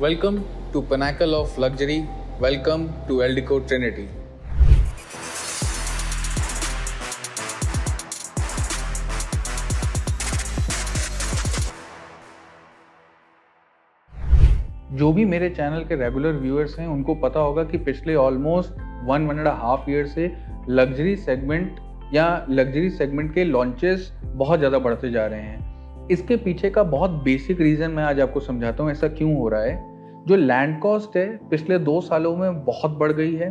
Welcome to Pinnacle of Luxury. Welcome to Eldico Trinity. जो भी मेरे चैनल के रेगुलर व्यूअर्स हैं उनको पता होगा कि पिछले ऑलमोस्ट 1.5 ईयर से लग्जरी सेगमेंट के लॉन्चेस बहुत ज़्यादा बढ़ते जा रहे हैं। इसके पीछे का बहुत बेसिक रीज़न मैं आज आपको समझाता हूँ ऐसा क्यों हो रहा है। जो लैंड कॉस्ट है पिछले 2 सालों में बहुत बढ़ गई है।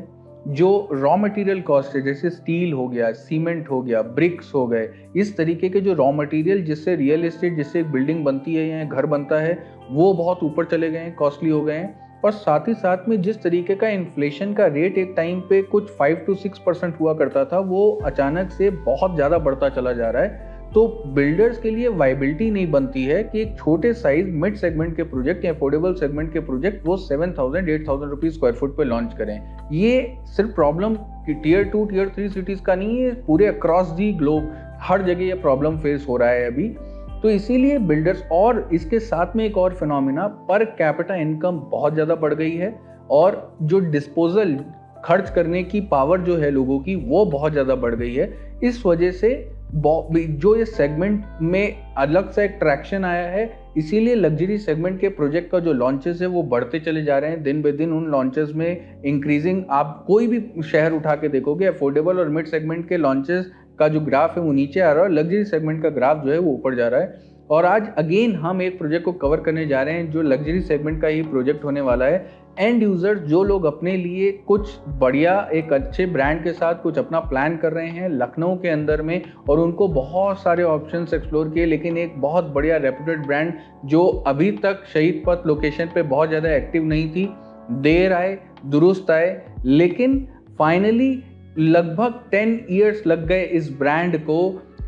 जो रॉ मटेरियल कॉस्ट है जैसे स्टील हो गया, सीमेंट हो गया, ब्रिक्स हो गए, इस तरीके के जो रॉ मटेरियल जिससे रियल एस्टेट, जिससे एक बिल्डिंग बनती है या घर बनता है, वो बहुत ऊपर चले गए हैं, कॉस्टली हो गए हैं। और साथ ही साथ में जिस तरीके का इन्फ्लेशन का रेट एक टाइम पे कुछ 5 to 6% हुआ करता था, वो अचानक से बहुत ज़्यादा बढ़ता चला जा रहा है। तो बिल्डर्स के लिए वाइबिलिटी नहीं बनती है कि एक छोटे साइज मिड सेगमेंट के प्रोजेक्ट या अफोर्डेबल सेगमेंट के प्रोजेक्ट वो 7,000-8,000 रुपीज स्क्वायर फुट पे लॉन्च करें। ये सिर्फ प्रॉब्लम टियर 2 टियर 3 सिटीज का नहीं है, पूरे अक्रॉस दी ग्लोब हर जगह ये प्रॉब्लम फेस हो रहा है अभी। तो इसीलिए बिल्डर्स, और इसके साथ में एक और फिनोमिना, पर कैपिटा इनकम बहुत ज़्यादा बढ़ गई है और जो डिस्पोजल खर्च करने की पावर जो है लोगों की वो बहुत ज़्यादा बढ़ गई है। इस वजह से जो ये सेगमेंट में अलग सा एक ट्रैक्शन आया है, इसीलिए लग्जरी सेगमेंट के प्रोजेक्ट का जो लॉन्चेस है वो बढ़ते चले जा रहे हैं दिन ब दिन। उन लॉन्चेस में इंक्रीजिंग, आप कोई भी शहर उठा के देखोगे, अफोर्डेबल और मिड सेगमेंट के लॉन्चेस का जो ग्राफ है वो नीचे आ रहा है और लग्जरी सेगमेंट का ग्राफ जो है वो ऊपर जा रहा है। और आज अगेन हम एक प्रोजेक्ट को कवर करने जा रहे हैं जो लग्जरी सेगमेंट का ही प्रोजेक्ट होने वाला है। एंड यूजर्स, जो लोग अपने लिए कुछ बढ़िया एक अच्छे ब्रांड के साथ कुछ अपना प्लान कर रहे हैं लखनऊ के अंदर में, और उनको बहुत सारे ऑप्शंस एक्सप्लोर किए, लेकिन एक बहुत बढ़िया रेप्यूटेड ब्रांड जो अभी तक शहीद पथ लोकेशन पे बहुत ज़्यादा एक्टिव नहीं थी, देर आए दुरुस्त आए, लेकिन फाइनली लगभग 10 ईयर्स लग गए इस ब्रांड को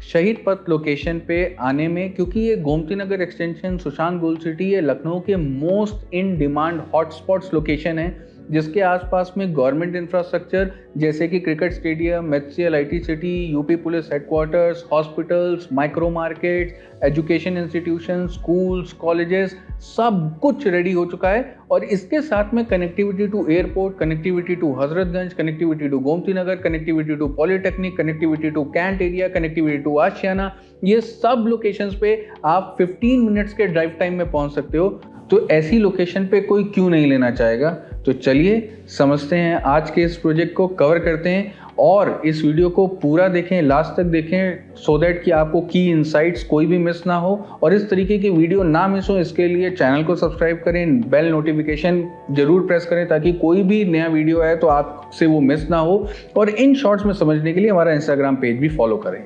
शहीद पथ लोकेशन पे आने में, क्योंकि ये Gomti Nagar extension, Sushant gold city, ये लखनऊ के most in demand hotspots location है, जिसके आसपास में गवर्नमेंट इंफ्रास्ट्रक्चर जैसे कि cricket stadium, HCL IT city, UP police headquarters, hospitals, micro markets, education institution, schools, colleges, सब कुछ रेडी हो चुका है। और इसके साथ में connectivity to airport, connectivity to Hazratganj, connectivity to Gomti Nagar, connectivity to polytechnic, connectivity to cantt area, connectivity to Ashiyana, ये सब लोकेशंस पे आप 15 मिनट्स के ड्राइव टाइम में पहुंच सकते हो। तो ऐसी लोकेशन पे कोई क्यों नहीं लेना चाहेगा। तो चलिए समझते हैं, आज के इस प्रोजेक्ट को कवर करते हैं और इस वीडियो को पूरा देखें, लास्ट तक देखें, सो दैट कि आपको की इनसाइट्स कोई भी मिस ना हो। और इस तरीके की वीडियो ना मिस हो, इसके लिए चैनल को सब्सक्राइब करें, बेल नोटिफिकेशन जरूर प्रेस करें ताकि कोई भी नया वीडियो आए तो आपसे वो मिस ना हो। और इन शॉर्ट्स में समझने के लिए हमारा इंस्टाग्राम पेज भी फॉलो करें।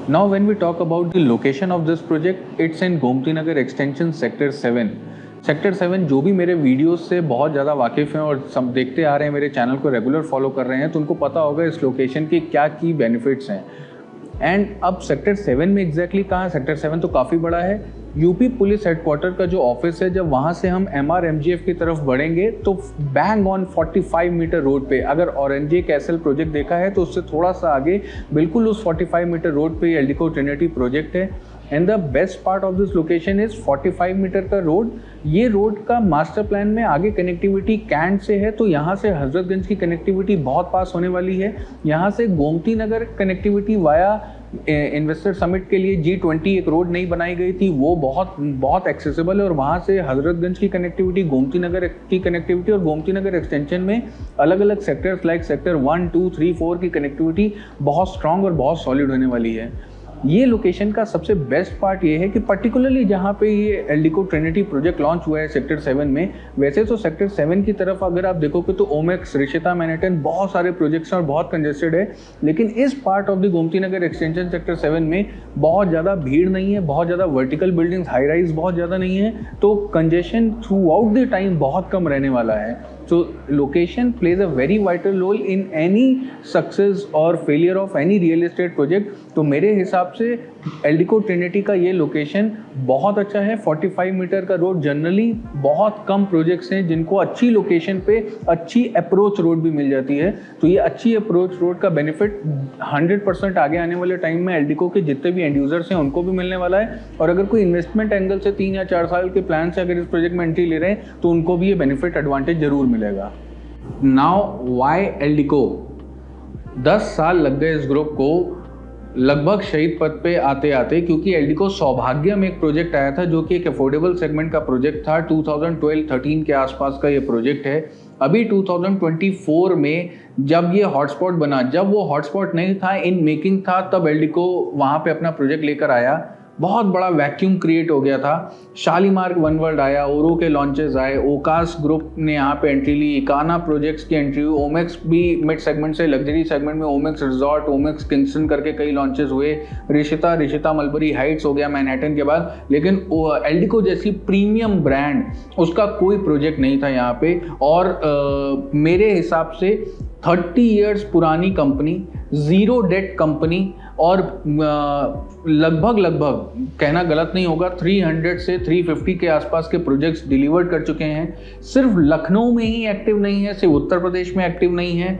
Now when we talk about the location of this project, it's in Gomti Nagar extension sector 7। Sector 7 जो भी मेरे वीडियोस से बहुत ज़्यादा वाकिफ़ हैं और सब देखते आ रहे हैं, मेरे चैनल को रेगुलर फॉलो कर रहे हैं, तो उनको पता होगा इस लोकेशन के क्या की बेनिफिट्स हैं। एंड अब सेक्टर 7 में एग्जैक्टली कहाँ, सेक्टर 7 तो काफ़ी बड़ा है। यूपी पुलिस हेडक्वार्टर का जो ऑफिस है, जब वहाँ से हम MRMGF की तरफ बढ़ेंगे तो बैंग ऑन 45 मीटर रोड पे, अगर ऑरेंजे कैसल प्रोजेक्ट देखा है तो उससे थोड़ा सा आगे बिल्कुल उस 45 मीटर रोड पे एल्डिको ट्रिनिटी प्रोजेक्ट है। And the best part of this location is 45 metre का रोड। ये रोड का मास्टर प्लान में आगे कनेक्टिविटी कैंट से है, तो यहाँ से हजरतगंज की कनेक्टिविटी बहुत पास होने वाली है। यहाँ से Gomti Nagar connectivity via investor summit के लिए G20 एक रोड नहीं बनाई गई थी, वो बहुत एक्सेसिबल है। और वहाँ से हजरतगंज की कनेक्टिविटी, गोमती नगर की कनेक्टिविटी और गोमती नगर एक्सटेंशन में अलग अलग सेक्टर्स लाइक सेक्टर 1, 2, 3, 4 की कनेक्टिविटी बहुत स्ट्रांग और बहुत सॉलिड होने वाली है। ये लोकेशन का सबसे बेस्ट पार्ट ये है कि पर्टिकुलरली जहाँ पे ये एल्डिको ट्रिनिटी प्रोजेक्ट लॉन्च हुआ है सेक्टर 7 में, वैसे तो सेक्टर 7 की तरफ अगर आप देखोगे तो ओमेक्स, रिशिता, मैनहट्टन, बहुत सारे प्रोजेक्ट्स हैं और बहुत कंजेस्टेड है। लेकिन इस part of the Gomti Nagar extension sector 7 में बहुत ज़्यादा भीड़ नहीं है, बहुत ज़्यादा वर्टिकल बिल्डिंग्स, हाई राइज बहुत ज़्यादा नहीं है, तो congestion through out the time बहुत कम रहने वाला है। So location plays a very vital role in any success or failure of any real estate project। तो मेरे हिसाब से एल्डिको ट्रिनिटी का ये लोकेशन बहुत अच्छा है। 45 मीटर का रोड, जनरली बहुत कम प्रोजेक्ट्स हैं जिनको अच्छी लोकेशन पे अच्छी अप्रोच रोड भी मिल जाती है। तो ये अच्छी अप्रोच रोड का बेनिफिट 100% आगे आने वाले टाइम में एल्डिको के जितने भी एंड यूजर्स हैं उनको भी मिलने वाला है। और अगर कोई इन्वेस्टमेंट एंगल से 3 या 4 साल के प्लान से अगर इस प्रोजेक्ट में एंट्री ले रहे हैं तो उनको भी ये बेनिफिट एडवांटेज जरूर मिलेगा। Now why Eldeco? 10 साल लग गए इस ग्रुप को लगभग शहीद पद पे आते आते, क्योंकि एल्डिको सौभाग्य में एक प्रोजेक्ट आया था जो कि एक अफोर्डेबल सेगमेंट का प्रोजेक्ट था। 2012-13 के आसपास का ये प्रोजेक्ट है। अभी 2024 में जब ये हॉटस्पॉट बना, जब वो हॉटस्पॉट नहीं था, इन मेकिंग था, तब एल्डिको वहाँ पे अपना प्रोजेक्ट लेकर आया। बहुत बड़ा वैक्यूम क्रिएट हो गया था। शालीमार वन वर्ल्ड आया, ओरो के लॉन्चेस आए, ओकास ग्रुप ने यहाँ पे एंट्री ली, इकाना प्रोजेक्ट्स की एंट्री हुई, ओमेक्स भी मिड सेगमेंट से लग्जरी सेगमेंट में ओमेक्स रिजॉर्ट, ओमेक्स किंगस्टन करके कई लॉन्चेस हुए। रिशिता मलबरी हाइट्स हो गया मैनहट्टन के बाद। लेकिन एल्डिको जैसी प्रीमियम ब्रांड उसका कोई प्रोजेक्ट नहीं था यहाँ पे। और मेरे हिसाब से 30 इयर्स पुरानी कंपनी, जीरो डेट कंपनी, और लगभग कहना गलत नहीं होगा 300 से 350 के आसपास के प्रोजेक्ट्स डिलीवर्ड कर चुके हैं। सिर्फ लखनऊ में ही एक्टिव नहीं है, सिर्फ उत्तर प्रदेश में एक्टिव नहीं है,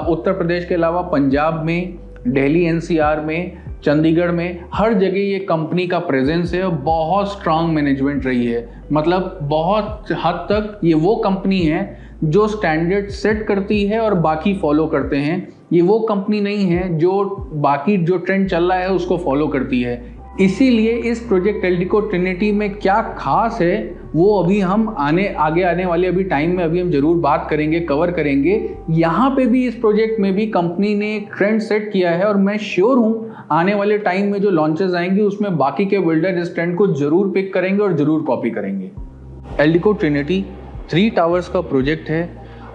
उत्तर प्रदेश के अलावा पंजाब में, दिल्ली एनसीआर में, चंडीगढ़ में, हर जगह ये कंपनी का प्रेजेंस है। बहुत स्ट्रांग मैनेजमेंट रही है। मतलब बहुत हद तक ये वो कंपनी है जो स्टैंडर्ड सेट करती है और बाकी फॉलो करते हैं। ये वो कंपनी नहीं है जो बाकी जो ट्रेंड चल रहा है उसको फॉलो करती है। इसीलिए इस प्रोजेक्ट एल्डिको ट्रिनिटी में क्या खास है वो अभी हम आगे आने वाले अभी टाइम में अभी हम जरूर बात करेंगे, कवर करेंगे। यहाँ पे भी इस प्रोजेक्ट में भी कंपनी ने एक ट्रेंड सेट किया है और मैं श्योर हूँ आने वाले टाइम में जो लॉन्चेस आएंगे उसमें बाकी के बिल्डर इस ट्रेंड को जरूर पिक करेंगे और जरूर कॉपी करेंगे। एल्डिको ट्रिनिटी 3 टावर्स का प्रोजेक्ट है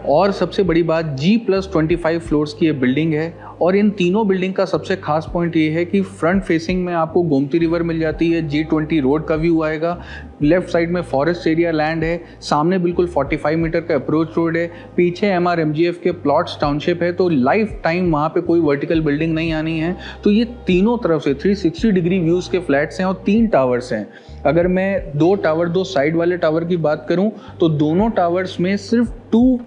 और सबसे बड़ी बात G+25 फ्लोर्स की ये बिल्डिंग है। और इन तीनों बिल्डिंग का सबसे खास पॉइंट ये है कि फ्रंट फेसिंग में आपको गोमती रिवर मिल जाती है, G20 रोड का व्यू आएगा, लेफ्ट साइड में फॉरेस्ट एरिया लैंड है, सामने बिल्कुल 45 मीटर का अप्रोच रोड है, पीछे MRMGF के प्लॉट्स टाउनशिप है। तो लाइफ टाइम वहाँ पे कोई वर्टिकल बिल्डिंग नहीं आनी है। तो ये तीनों तरफ से 360 डिग्री व्यूज़ के फ्लैट्स हैं और 3 टावर्स हैं। अगर मैं 2 साइड वाले टावर की बात करूं तो दोनों टावर्स में सिर्फ 2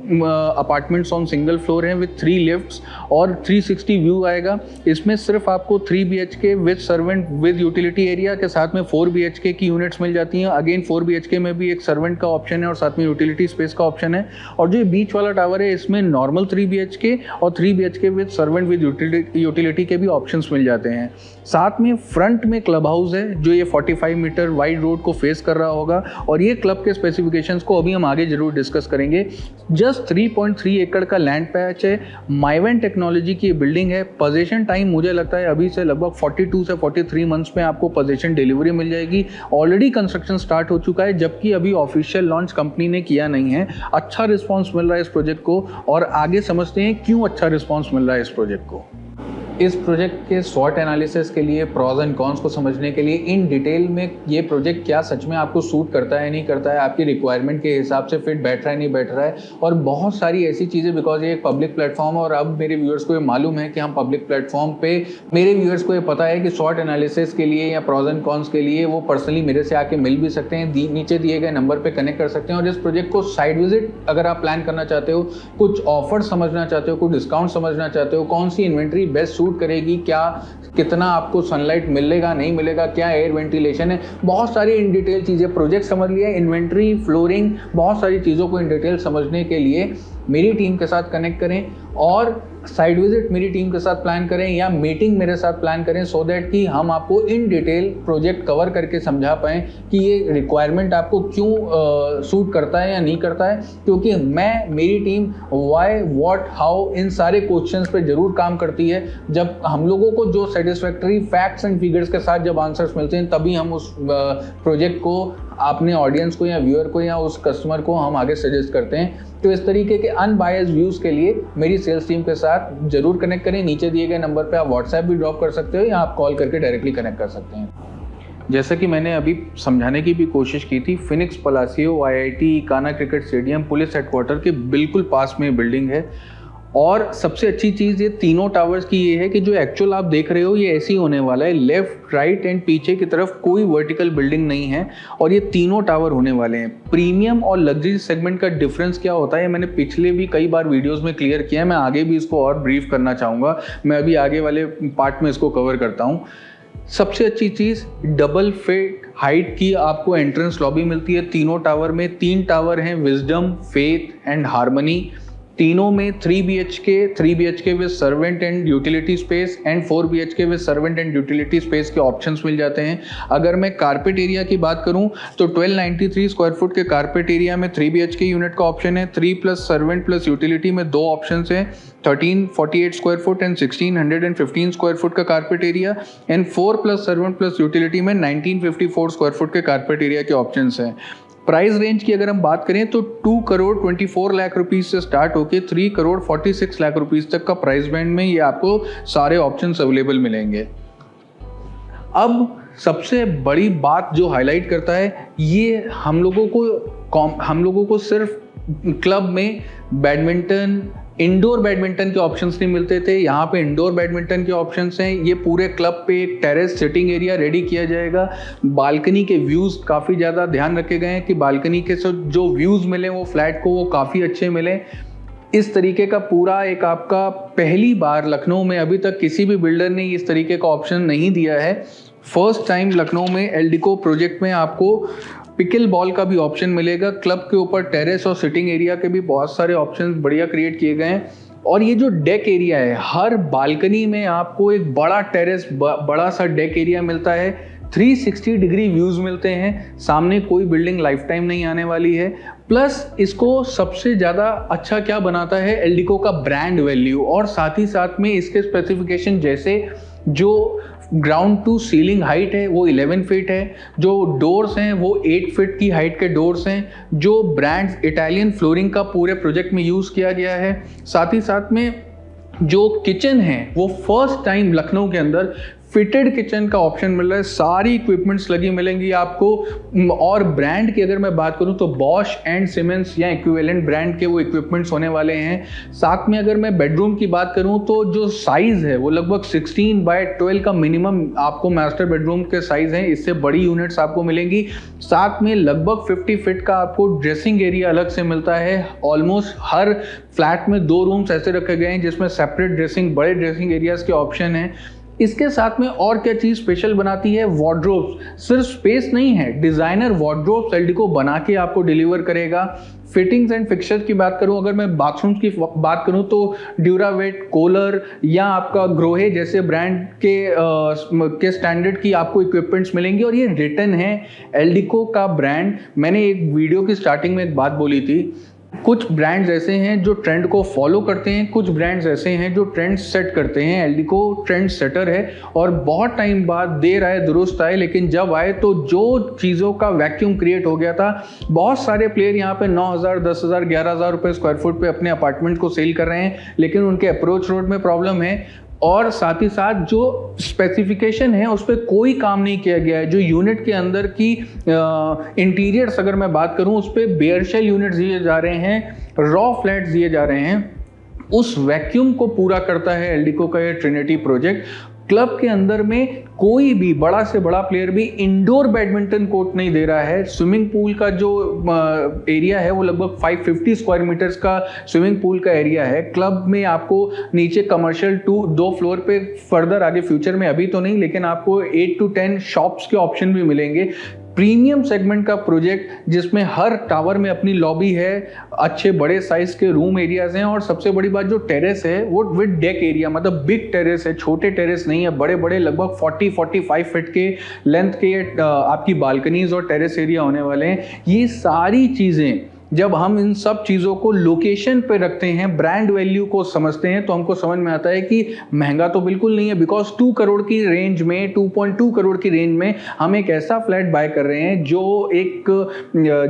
अपार्टमेंट्स ऑन सिंगल फ्लोर हैं विद 3 लिफ्ट्स और 360 व्यू आएगा। इसमें सिर्फ आपको 3 BHK with servant with utility area के साथ में 4 BHK की यूनिट्स मिल जाती हैं। अगेन 4 BHK में भी एक सर्वेंट का ऑप्शन है और साथ में यूटिलिटी स्पेस का ऑप्शन है। और जो बीच वाला टावर है इसमें नॉर्मल 3 BHK और 3 BHK with servant with utility के भी ऑप्शंस मिल जाते हैं। साथ में फ्रंट में क्लब हाउस है जो ये 45 मीटर वाइड रोड को फेस कर रहा होगा और ये क्लब के स्पेसिफिकेशंस को अभी हम आगे जरूर डिस्कस करेंगे। जस्ट 3.3 एकड़ का लैंड पैच है, माइवेन टेक्नोलॉजी की बिल्डिंग है। पोजीशन टाइम मुझे लगता है अभी से लगभग 42 से 43 मंथ्स में आपको पोजीशन डिलीवरी मिल जाएगी। ऑलरेडी कंस्ट्रक्शन स्टार्ट हो चुका है जबकि अभी ऑफिशियल लॉन्च कंपनी ने किया नहीं है। अच्छा रिस्पॉन्स मिल रहा है इस प्रोजेक्ट को और आगे समझते हैं क्यों अच्छा रिस्पॉन्स मिल रहा है इस प्रोजेक्ट को। इस प्रोजेक्ट के स्वॉट एनालिसिस के लिए, प्रॉज एंड कॉन्स को समझने के लिए, इन डिटेल में ये प्रोजेक्ट क्या सच में आपको सूट करता है नहीं करता है, आपकी रिक्वायरमेंट के हिसाब से फिट बैठ रहा है नहीं बैठ रहा है, और बहुत सारी ऐसी चीज़ें, बिकॉज ये एक पब्लिक प्लेटफॉर्म है और अब मेरे व्यूअर्स को ये मालूम है कि हम पब्लिक प्लेटफॉर्म पे, मेरे व्यूअर्स को ये पता है कि स्वॉट एनालिसिस के लिए या प्रॉज एंड कॉन्स के लिए वो पर्सनली मेरे से आके मिल भी सकते हैं, नीचे दिए गए नंबर पर कनेक्ट कर सकते हैं। और इस प्रोजेक्ट को साइड विजिट अगर आप प्लान करना चाहते हो, कुछ ऑफर समझना चाहते हो, कुछ डिस्काउंट समझना चाहते हो, कौन सी इन्वेंट्री बेस्ट सूट करेगी, क्या कितना आपको सनलाइट मिलेगा नहीं मिलेगा, क्या एयर वेंटिलेशन है, बहुत सारी इन डिटेल चीज़ें, प्रोजेक्ट समझ लिया, इन्वेंट्री, फ्लोरिंग, बहुत सारी चीज़ों को इन डिटेल समझने के लिए मेरी टीम के साथ कनेक्ट करें और साइड विजिट मेरी टीम के साथ प्लान करें या मीटिंग मेरे साथ प्लान करें, सो दैट कि हम आपको इन डिटेल प्रोजेक्ट कवर करके समझा पाएँ कि ये रिक्वायरमेंट आपको क्यों सूट करता है या नहीं करता है। क्योंकि मेरी टीम व्हाई, व्हाट, हाउ, इन सारे क्वेश्चंस पे जरूर काम करती है। जब हम लोगों को जो सेटिस्फैक्टरी फैक्ट्स एंड फिगर्स के साथ जब आंसर्स मिलते हैं तभी हम उस प्रोजेक्ट को अपने ऑडियंस को या व्यूअर को या उस कस्टमर को हम आगे सजेस्ट करते हैं। तो इस तरीके के अनबायस्ड व्यूज़ के लिए मेरी सेल्स टीम के साथ जरूर कनेक्ट करें। नीचे दिए गए नंबर पे आप व्हाट्सएप भी ड्रॉप कर सकते हो या आप कॉल करके डायरेक्टली कनेक्ट कर सकते हैं। जैसा कि मैंने अभी समझाने की भी कोशिश की थी, Phoenix Palassio IIT Ekana cricket stadium police headquarter के बिल्कुल पास में बिल्डिंग है और सबसे अच्छी चीज़ ये तीनों टावर्स की ये है कि जो एक्चुअल आप देख रहे हो ये ऐसे ही होने वाला है, लेफ्ट राइट एंड पीछे की तरफ कोई वर्टिकल बिल्डिंग नहीं है और ये तीनों टावर होने वाले हैं। प्रीमियम और लग्जरी सेगमेंट का डिफरेंस क्या होता है मैंने पिछले भी कई बार वीडियोस में क्लियर किया है, मैं आगे भी इसको और ब्रीफ करना चाहूँगा, मैं अभी आगे वाले पार्ट में इसको कवर करता हूँ। सबसे अच्छी चीज़ डबल फीट हाइट की आपको एंट्रेंस लॉबी मिलती है तीनों टावर में। 3 टावर हैं, विजडम, फेथ एंड हार्मनी। तीनों में 3 BHK with servant and utility space and 4 BHK with servant and utility space के ऑप्शंस मिल जाते हैं। अगर मैं कारपेट एरिया की बात करूं तो 1293 स्क्वायर फुट के कारपेट एरिया में 3 BHK यूनिट का ऑप्शन है, 3 प्लस सर्वेंट प्लस यूटिलिटी में 2 ऑप्शंस हैं, 1348 square foot and 1615 square foot का carpet area and 4 plus servant plus utility में 1954 स्क्वायर फुट के कारपेट एरिया के ऑप्शंस हैं। प्राइस रेंज की अगर हम बात करें तो 2 करोड़ 24 लाख रुपीस से स्टार्ट होकर 3 करोड़ 46 लाख रुपीस तक का प्राइस बैंड में ये आपको सारे ऑप्शंस अवेलेबल मिलेंगे। अब सबसे बड़ी बात जो हाईलाइट करता है, ये हम लोगों को सिर्फ क्लब में बैडमिंटन, इंडोर बैडमिंटन के ऑप्शंस नहीं मिलते थे, यहाँ पे इंडोर बैडमिंटन के ऑप्शंस हैं। ये पूरे क्लब पे एक टेरेस सिटिंग एरिया रेडी किया जाएगा। बालकनी के व्यूज़ काफ़ी ज़्यादा ध्यान रखे गए हैं कि बालकनी के जो व्यूज़ मिले वो फ्लैट को वो काफ़ी अच्छे मिले। इस तरीके का पूरा एक आपका पहली बार लखनऊ में, अभी तक किसी भी बिल्डर ने इस तरीके का ऑप्शन नहीं दिया है। फर्स्ट टाइम लखनऊ में एल्डिको प्रोजेक्ट में आपको पिकल बॉल का भी ऑप्शन मिलेगा। क्लब के ऊपर टेरेस और सिटिंग एरिया के भी बहुत सारे ऑप्शंस बढ़िया क्रिएट किए गए हैं। और ये जो डेक एरिया है, हर बालकनी में आपको एक बड़ा टेरेस, बड़ा सा डेक एरिया मिलता है। 360 डिग्री व्यूज़ मिलते हैं, सामने कोई बिल्डिंग लाइफ टाइम नहीं आने वाली है। प्लस इसको सबसे ज़्यादा अच्छा क्या बनाता है एल्डिको का ब्रांड वैल्यू, और साथ ही साथ में इसके स्पेसिफिकेशन जैसे जो ग्राउंड टू सीलिंग हाइट है वो 11 फीट है, जो डोर्स हैं वो 8 फीट की हाइट के डोर्स हैं, जो ब्रांड्स इटालियन फ्लोरिंग का पूरे प्रोजेक्ट में यूज़ किया गया है। साथ ही साथ में जो किचन है वो फर्स्ट टाइम लखनऊ के अंदर फिटेड किचन का ऑप्शन मिल रहा है, सारी इक्विपमेंट्स लगी मिलेंगी आपको। और ब्रांड की अगर मैं बात करूं तो बॉश एंड सिमेंस या इक्विवेलेंट ब्रांड के वो इक्विपमेंट्स होने वाले हैं। साथ में अगर मैं बेडरूम की बात करूं तो जो साइज़ है वो लगभग 16x12 का मिनिमम आपको मास्टर बेडरूम के साइज़ हैं, इससे बड़ी यूनिट्स आपको मिलेंगी। साथ में लगभग 50 फीट का आपको ड्रेसिंग एरिया अलग से मिलता है। ऑलमोस्ट हर फ्लैट में 2 रूम्स ऐसे रखे गए हैं जिसमें सेपरेट ड्रेसिंग, बड़े ड्रेसिंग एरियाज के ऑप्शन हैं। इसके साथ में और क्या चीज़ स्पेशल बनाती है, वार्डरोब्स। सिर्फ स्पेस नहीं है, डिज़ाइनर वार्डरोब्स एल्डिको बना के आपको डिलीवर करेगा। फिटिंग्स एंड फिक्सचर की बात करूं, अगर मैं बाथरूम्स की बात करूं तो ड्यूरावेट, कोलर या आपका ग्रोहे जैसे ब्रांड के स्टैंडर्ड की आपको इक्विपमेंट्स मिलेंगी। और ये रिटर्न है एल्डिको का ब्रांड। मैंने एक वीडियो की स्टार्टिंग में एक बात बोली थी, कुछ ब्रांड्स ऐसे हैं जो ट्रेंड को फॉलो करते हैं, कुछ ब्रांड्स ऐसे हैं जो ट्रेंड सेट करते हैं। एल्डिको ट्रेंड सेटर है और बहुत टाइम बाद देर आए दुरुस्त आए, लेकिन जब आए तो जो चीज़ों का वैक्यूम क्रिएट हो गया था, बहुत सारे प्लेयर यहाँ पे 9,000, 10,000, 11,000 रुपये स्क्वायर फुट पे अपने अपार्टमेंट को सेल कर रहे हैं, लेकिन उनके अप्रोच रोड में प्रॉब्लम है। और साथ ही साथ जो स्पेसिफिकेशन है उस पर कोई काम नहीं किया गया है। जो यूनिट के अंदर की इंटीरियर्स अगर मैं बात करूं उस पर बेयर शेल यूनिट्स दिए जा रहे हैं, रॉ फ्लैट्स दिए जा रहे हैं। उस वैक्यूम को पूरा करता है एल्डिको का ये ट्रिनिटी प्रोजेक्ट। क्लब के अंदर में कोई भी बड़ा से बड़ा प्लेयर भी इंडोर बैडमिंटन कोर्ट नहीं दे रहा है। स्विमिंग पूल का जो एरिया है वो लगभग 550 स्क्वायर मीटर्स का स्विमिंग पूल का एरिया है। क्लब में आपको नीचे कमर्शियल 2 फ्लोर पे फर्दर आगे फ्यूचर में, अभी तो नहीं, लेकिन आपको 8 to 10 शॉप्स के ऑप्शन भी मिलेंगे। प्रीमियम सेगमेंट का प्रोजेक्ट जिसमें हर टावर में अपनी लॉबी है, अच्छे बड़े साइज के रूम एरियाज हैं, और सबसे बड़ी बात जो टेरेस है वो विद डेक एरिया, मतलब बिग टेरेस है, छोटे टेरेस नहीं है, बड़े बड़े लगभग 40-45 फीट के लेंथ के आपकी बालकनीज और टेरेस एरिया होने वाले हैं। ये सारी चीज़ें जब हम इन सब चीज़ों को लोकेशन पे रखते हैं, ब्रांड वैल्यू को समझते हैं, तो हमको समझ में आता है कि महंगा तो बिल्कुल नहीं है। बिकॉज 2 करोड़ की रेंज में, 2.2 करोड़ की रेंज में हम एक ऐसा फ्लैट बाय कर रहे हैं जो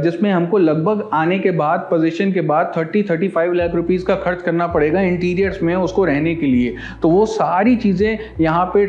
जिसमें हमको लगभग आने के बाद, पोजीशन के बाद 30-35 लाख रुपीज़ का खर्च करना पड़ेगा इंटीरियर्स में उसको रहने के लिए। तो वो सारी चीज़ें यहाँ पे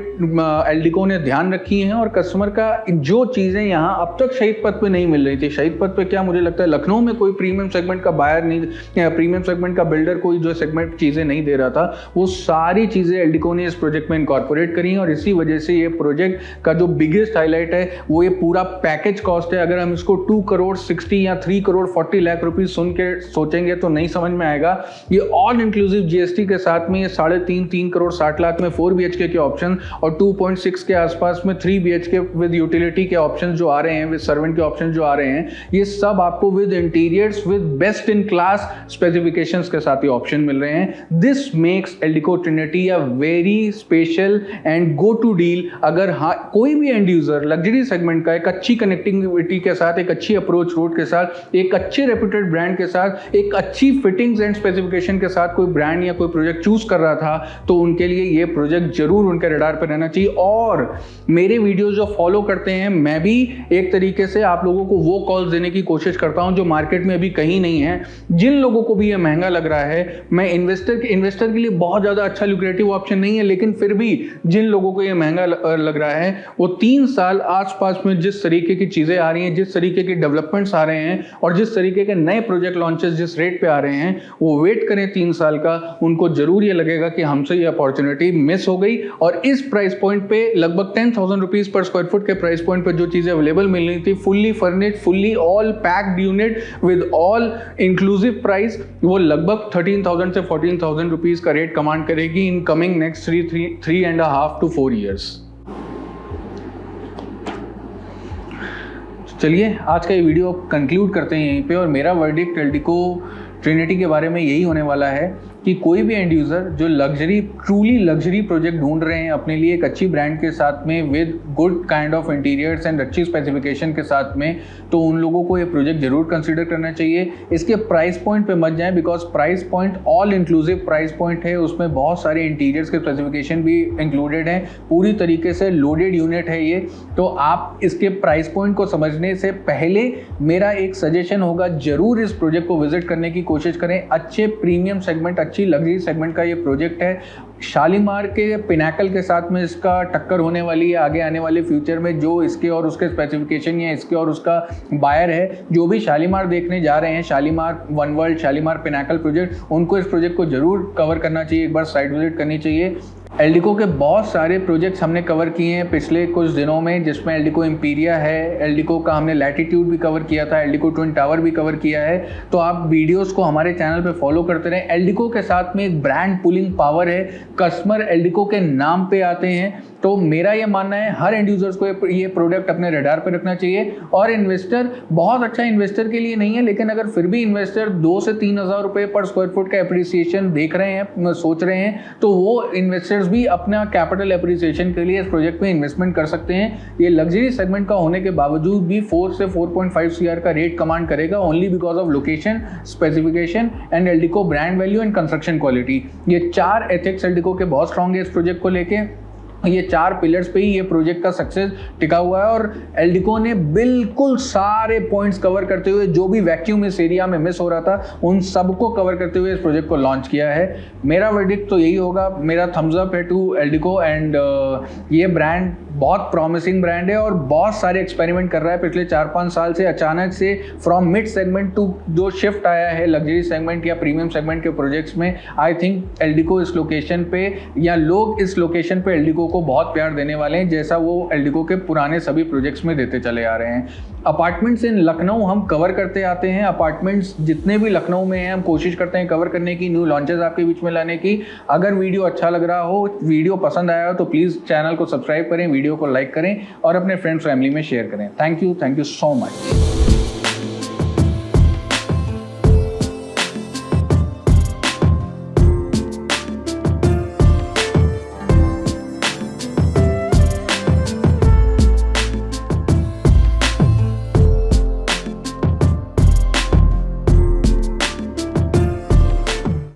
एल्डिको ने ध्यान रखी हैं। और कस्टमर का जो चीज़ें यहाँ अब तक शहीद पथ पे नहीं मिल रही थी, शहीद पथ पे क्या मुझे लगता है लखनऊ में कोई प्रीमियम सेगमेंट का बायर नहीं, प्रीमियम सेगमेंट का बिल्डर कोई जो सेगमेंट चीज़ें नहीं दे रहा था, वो सारी चीज़ें एल्डिको ने इस प्रोजेक्ट में इनकॉर्पोरेट करी हैं और इसी वजह से ये प्रोजेक्ट का जो बिगेस्ट हाईलाइट है वो ये पूरा पैकेज कॉस्ट है। अगर हम इसको 2 करोड़ 60 या 3 करोड़ 40 लाख रुपीस सुन के सोचेंगे तो नहीं समझ में आएगा। ये ऑल इंक्लूसिव जीएसटी के साथ में ये 3.5 करोड़ 60 लाख में 4 BHK के ऑप्शन और 2.6 के आसपास में 3 BHK विद यूटिलिटी के ऑप्शन जो आ रहे हैं, विद सर्वेंट के ऑप्शन जो आ रहे हैं, ये सब आपको with interiors with best in class specifications के साथ ये ऑप्शन मिल रहे हैं। This makes Eldeco Trinity a very special and go to deal. अगर कोई भी एंड यूजर लग्जरी सेगमेंट का एक अच्छी कनेक्टिविटी के साथ, एक अच्छी अप्रोच रोड के साथ, एक अच्छे रेप्यूटेड ब्रांड के साथ, एक अच्छी फिटिंग्स एंड स्पेसिफिकेशन के साथ कोई ब्रांड या कोई प्रोजेक्ट चूज कर रहा था तो उनके लिए ये प्रोजेक्ट जरूर उनके रडार पर रहना चाहिए। और मेरे वीडियोस जो फॉलो करते हैं, मैं भी एक तरीके से आप लोगों को वो कॉल्स देने की कोशिश करता हूं जो मार्केट में अभी कहीं नहीं है। जिन लोगों को भी ये महंगा लग रहा है, मैं इन्वेस्टर के लिए बहुत ज्यादा अच्छा ल्यूक्रेटिव ऑप्शन नहीं है, लेकिन फिर भी जिन लोगों को ये महंगा लग रहा है वो 3 साल आसपास में जिस तरीके की चीजें आ रही हैं, जिस तरीके के डेवलपमेंट्स आ रहे हैं और जिस तरीके के नए प्रोजेक्ट लॉन्चेस जिस रेट पे आ रहे हैं, वो वेट करें 3 साल का। उनको जरूर ये लगेगा कि हमसे ये अपॉर्चुनिटी मिस हो गई। और इस प्राइस पॉइंट पे लगभग 10,000 रुपीज पर स्क्वायर फुट के प्राइस पॉइंट पे जो चीजें अवेलेबल मिल रही थी, fully furnished, fully all packed unit with all inclusive price, वो लगभग 13,000 से 14,000 रुपीज का रेट कमांड करेगी in coming next 3.5 to 4 years। चलिए आज का ये वीडियो कंक्लूड करते हैं यहीं पे, और मेरा वर्डिक्ट एल्डिको ट्रिनिटी के बारे में यही होने वाला है कि कोई भी एंड यूज़र जो ट्रूली लग्जरी प्रोजेक्ट ढूंढ रहे हैं अपने लिए एक अच्छी ब्रांड के साथ में with good kind of interiors and अच्छी स्पेसिफिकेशन के साथ में, तो उन लोगों को ये प्रोजेक्ट जरूर कंसीडर करना चाहिए। इसके प्राइस पॉइंट पे मत जाएं, because price point all inclusive price point है, उसमें बहुत सारे इंटीरियर्स के स्पेसिफिकेशन भी इंक्लूडेड हैं, पूरी तरीके से लोडेड यूनिट है ये। तो आप इसके प्राइस पॉइंट को समझने से पहले मेरा एक सजेशन होगा, जरूर इस प्रोजेक्ट को विजिट करने की कोशिश करें। अच्छे प्रीमियम सेगमेंट, अच्छी लग्जरी सेगमेंट का ये प्रोजेक्ट है। शालीमार के पिनाकल के साथ में इसका टक्कर होने वाली है आगे आने वाले फ्यूचर में। जो इसके और उसके स्पेसिफिकेशन या इसके और उसका बायर है, जो भी शालीमार देखने जा रहे हैं, Shalimar one world, Shalimar Pinnacle project, उनको इस प्रोजेक्ट को जरूर कवर करना चाहिए, एक बार साइट विजिट करनी चाहिए। एल्डिको के बहुत सारे प्रोजेक्ट्स हमने कवर किए हैं पिछले कुछ दिनों में, जिसमें एल्डिको इम्पीरिया है, एल्डिको का हमने लैटिट्यूड भी कवर किया था, एल्डिको ट्विन टावर भी कवर किया है। तो आप वीडियोस को हमारे चैनल पे फॉलो करते रहें। एल्डिको के साथ में एक ब्रांड पुलिंग पावर है, कस्टमर एल्डिको के नाम पे आते हैं। तो मेरा ये मानना है हर एंड यूजर्स को ये प्रोडक्ट अपने रडार पे रखना चाहिए। और इन्वेस्टर, बहुत अच्छा इन्वेस्टर के लिए नहीं है, लेकिन अगर फिर भी इन्वेस्टर 2 से 3 हज़ार रुपये पर स्क्वायर फुट का एप्रिसिएशन देख रहे हैं, सोच रहे हैं, तो वो इन्वेस्टर्स भी अपना कैपिटल एप्रिसिएशन के लिए इस प्रोजेक्ट में इन्वेस्टमेंट कर सकते हैं। ये लग्जरी सेगमेंट का होने के बावजूद भी 4 से 4.5 CR का रेट कमांड करेगा, only because of location, specification and Eldeco brand value and construction quality. ये 4 एथिक्स एल्डिको के बहुत स्ट्रॉन्ग है इस प्रोजेक्ट को लेके। ये 4 पिलर्स पे ही ये प्रोजेक्ट का सक्सेस टिका हुआ है, और एल्डिको ने बिल्कुल सारे पॉइंट्स कवर करते हुए, जो भी वैक्यूम इस एरिया में मिस हो रहा था, उन सबको कवर करते हुए इस प्रोजेक्ट को लॉन्च किया है। मेरा वर्डिक्ट तो यही होगा, मेरा थम्स अप है टू एल्डिको। एंड ये ब्रांड बहुत प्रॉमिसिंग ब्रांड है और बहुत सारे एक्सपेरिमेंट कर रहा है पिछले 4-5 साल से। अचानक से फ्रॉम मिड सेगमेंट टू जो शिफ्ट आया है लग्जरी सेगमेंट या प्रीमियम सेगमेंट के प्रोजेक्ट्स में, आई थिंक एल्डिको इस लोकेशन पे, या लोग इस लोकेशन पे एल्डिको को बहुत प्यार देने वाले हैं, जैसा वो एल्डिको के पुराने सभी प्रोजेक्ट्स में देते चले आ रहे हैं। अपार्टमेंट्स इन लखनऊ हम कवर करते आते हैं। अपार्टमेंट्स जितने भी लखनऊ में हैं हम कोशिश करते हैं कवर करने की, न्यू लॉन्चेस आपके बीच में लाने की। अगर वीडियो अच्छा लग रहा हो, वीडियो पसंद आया हो, तो प्लीज़ चैनल को सब्सक्राइब करें, वीडियो को लाइक करें और अपने फ्रेंड्स फैमिली में शेयर करें। Thank you so much.